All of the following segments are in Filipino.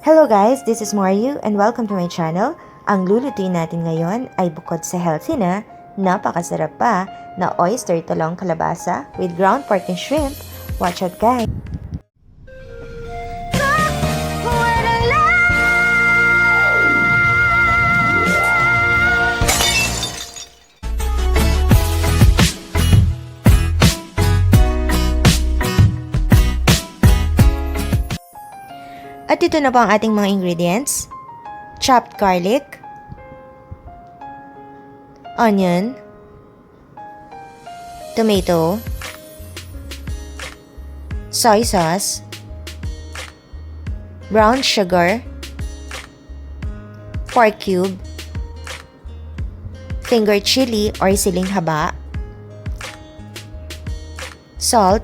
Hello guys, this is Mario and welcome to my channel. Ang lulutuin natin ngayon ay bukod sa healthy na, napakasarap pa na oyster talong kalabasa with ground pork and shrimp. Watch out guys! At ito na po ang ating mga ingredients. Chopped garlic, onion, tomato, soy sauce, brown sugar, pork cube, finger chili or siling haba, salt,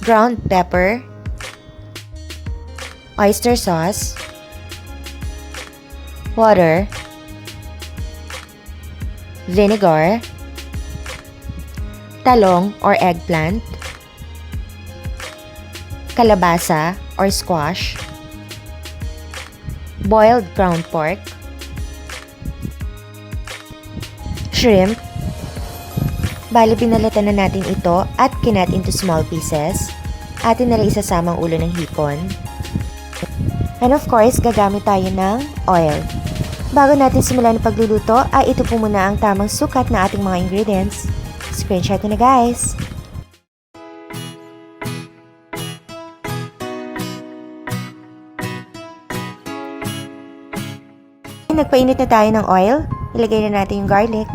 ground pepper, oyster sauce, water, vinegar, talong or eggplant, kalabasa or squash, boiled ground pork, shrimp. Bali, pinalatan na natin ito at kinat into small pieces. Atin na lang isasamang ulo ng hipon. And of course, gagamit tayo ng oil. Bago natin simulan ang pagluluto, ay ito po muna ang tamang sukat na ating mga ingredients. Screenshot na guys! Nagpainit na tayo ng oil. Ilagay na natin yung garlic.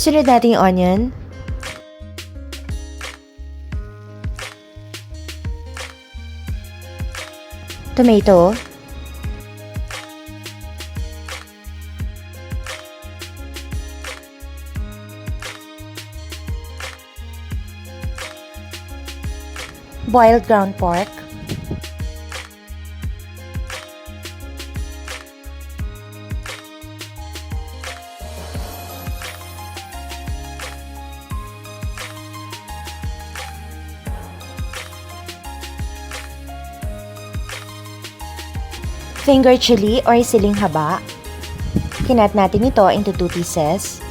Sunod natin yung onion. Tomato. Boiled ground pork. Finger chili or siling haba. Kinat natin ito into 2 pieces.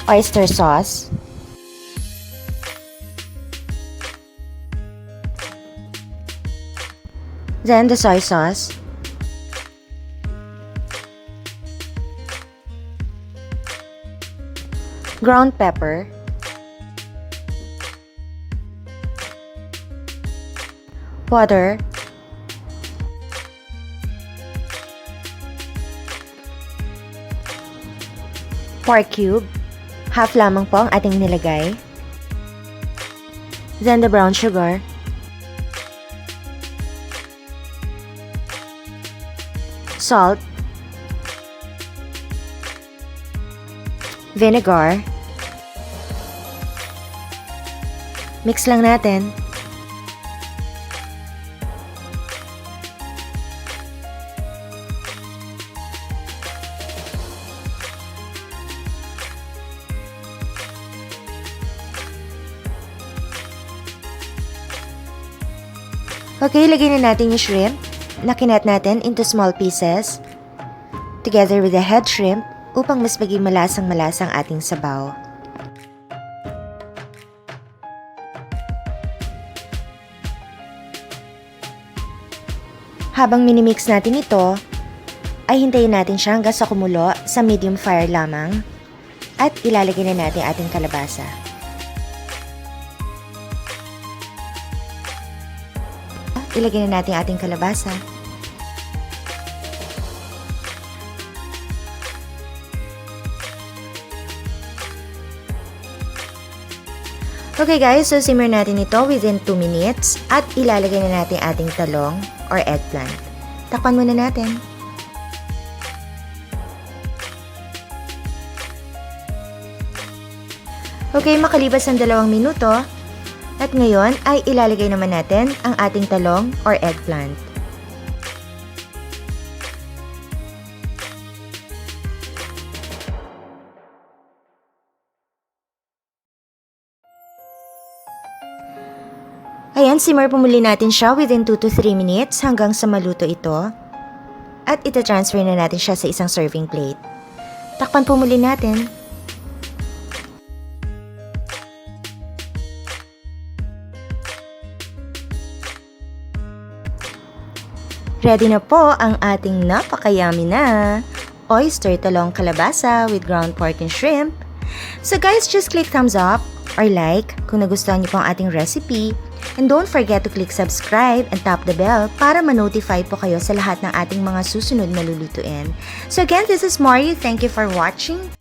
Oyster sauce. Then the soy sauce. Ground pepper. Water, pork cube, half lamang po ang ating nilagay. Then the brown sugar, salt, vinegar, mix lang natin. Okay, lagay na natin yung shrimp na kinat natin into small pieces together with the head shrimp upang mas maging malasang-malasang ating sabaw. Habang minimix natin ito, ay hintayin natin siya hanggang sa kumulo sa medium fire lamang at ilalagay na natin ating kalabasa. Ilagay na natin ating kalabasa. Okay guys, so simmer natin ito within 2 minutes at ilalagay na natin ating talong or eggplant. Takpan muna natin. Okay, makalipas ng 2 minuto, At ngayon ay ilalagay naman natin ang ating talong or eggplant. Ayan, simmer po muli natin siya within 2 to 3 minutes hanggang sa maluto ito. At ita-transfer na natin siya sa isang serving plate. Takpan po muli natin. Ready na po ang ating napakayami na oyster talong kalabasa with ground pork and shrimp. So guys, just click thumbs up or like kung nagustuhan niyo po ang ating recipe. And don't forget to click subscribe and tap the bell para ma-notify po kayo sa lahat ng ating mga susunod na lulutuin. So again, this is Mari. Thank you for watching.